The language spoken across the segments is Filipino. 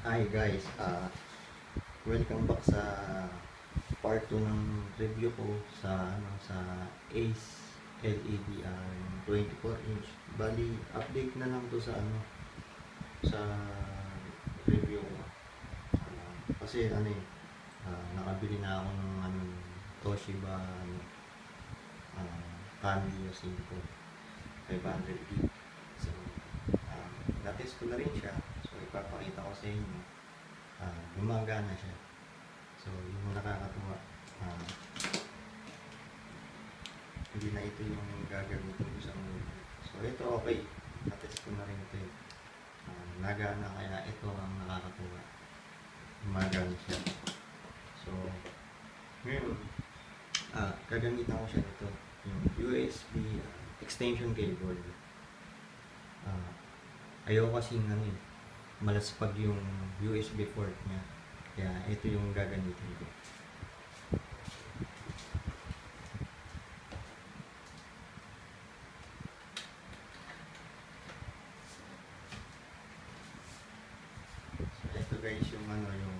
Hi guys, welcome back sa part 2 ng review ko sa Ace LEDR 24 inch. Bali, update na lang to sa review ko. Kasi nakabili na ako ng Toshiba Cameo 5 500 gig. So, na-test ko na rin siya. So, ipapakita ko sa inyo. Gumagana siya. So, yung nakakatuwa, hindi na ito yung gagamitin ko sa movie. So, ito okay. Na-test ko na rin ito. Nagana, kaya ito ang nakakatuwa. Gumagana siya. So, ngayon, gagamitan ko siya ito. Yung USB extension cable. Ayaw kasing malaspag yung USB port niya. Kaya ito yung gagamitin ko. So ito guys yung yung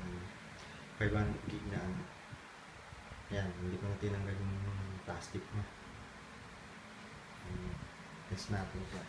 500 gig na Yan, hindi ko na tinanggal yung plastic niya. Test natin siya.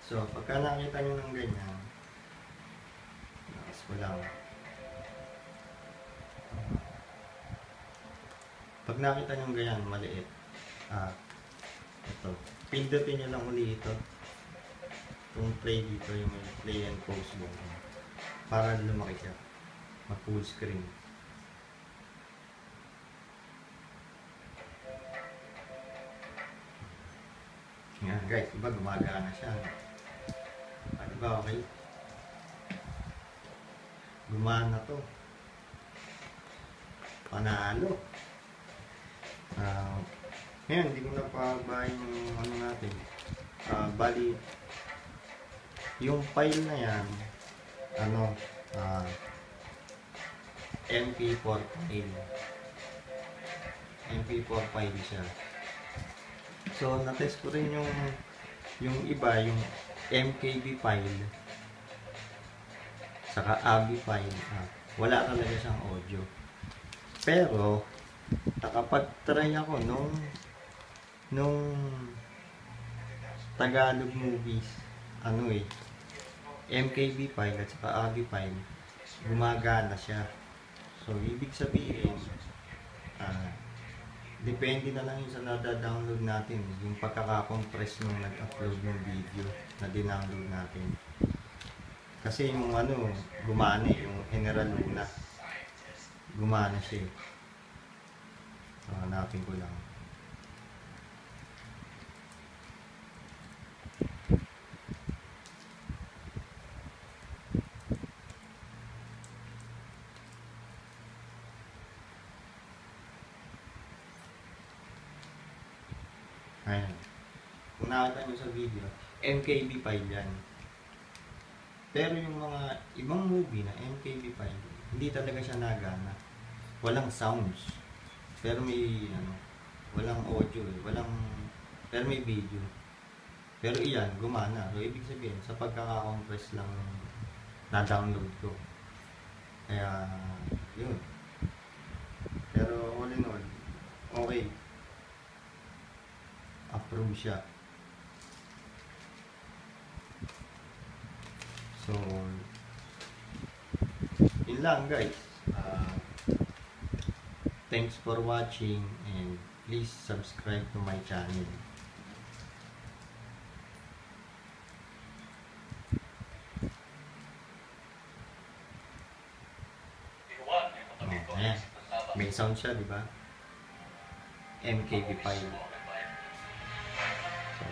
So, pagka nakita nyo ng ganyan, lakas ko lang. Pag nakita nyo ng ganyan, maliit. Ito. Pindutin nyo lang uli ito. Itong play dito, yung may play and pause button. Para lumaki siya. Mag-full screen. Yan guys, diba gumagana siya. Diba okay? Gumana to. Panalo. Ngayon, hindi ko na pabahin yung natin. Bali, yung file na yan, MP4 file. MP4 file siya. So, na-test ko rin yung iba, yung MKV file, saka AVI file. Wala talaga siyang audio. Pero, nakapag-try ako nung Tagalog movies, MKV file at saka AVI file, gumagana siya. So, ibig sabihin, depende na lang yung sa nada-download natin, yung pagkaka-compress nung nag-upload ng video na dinownload natin. Kasi yung gumana yung General Luna. Gumana siya. Hanapin ko lang. Ayan. Kung nakita nyo sa video, MKV file yan. Pero yung mga ibang movie na MKV file, hindi talaga siya nagana. Walang sounds. Pero may walang audio pero may video. Pero iyan, gumana. So, ibig sabihin, sa pagkaka-compress lang na-download ko. Kaya, yun. Pero all in all, okay. Approve siya. So, yun lang guys. Thanks for watching and please subscribe to my channel. May sound siya, di ba? MKB5. So,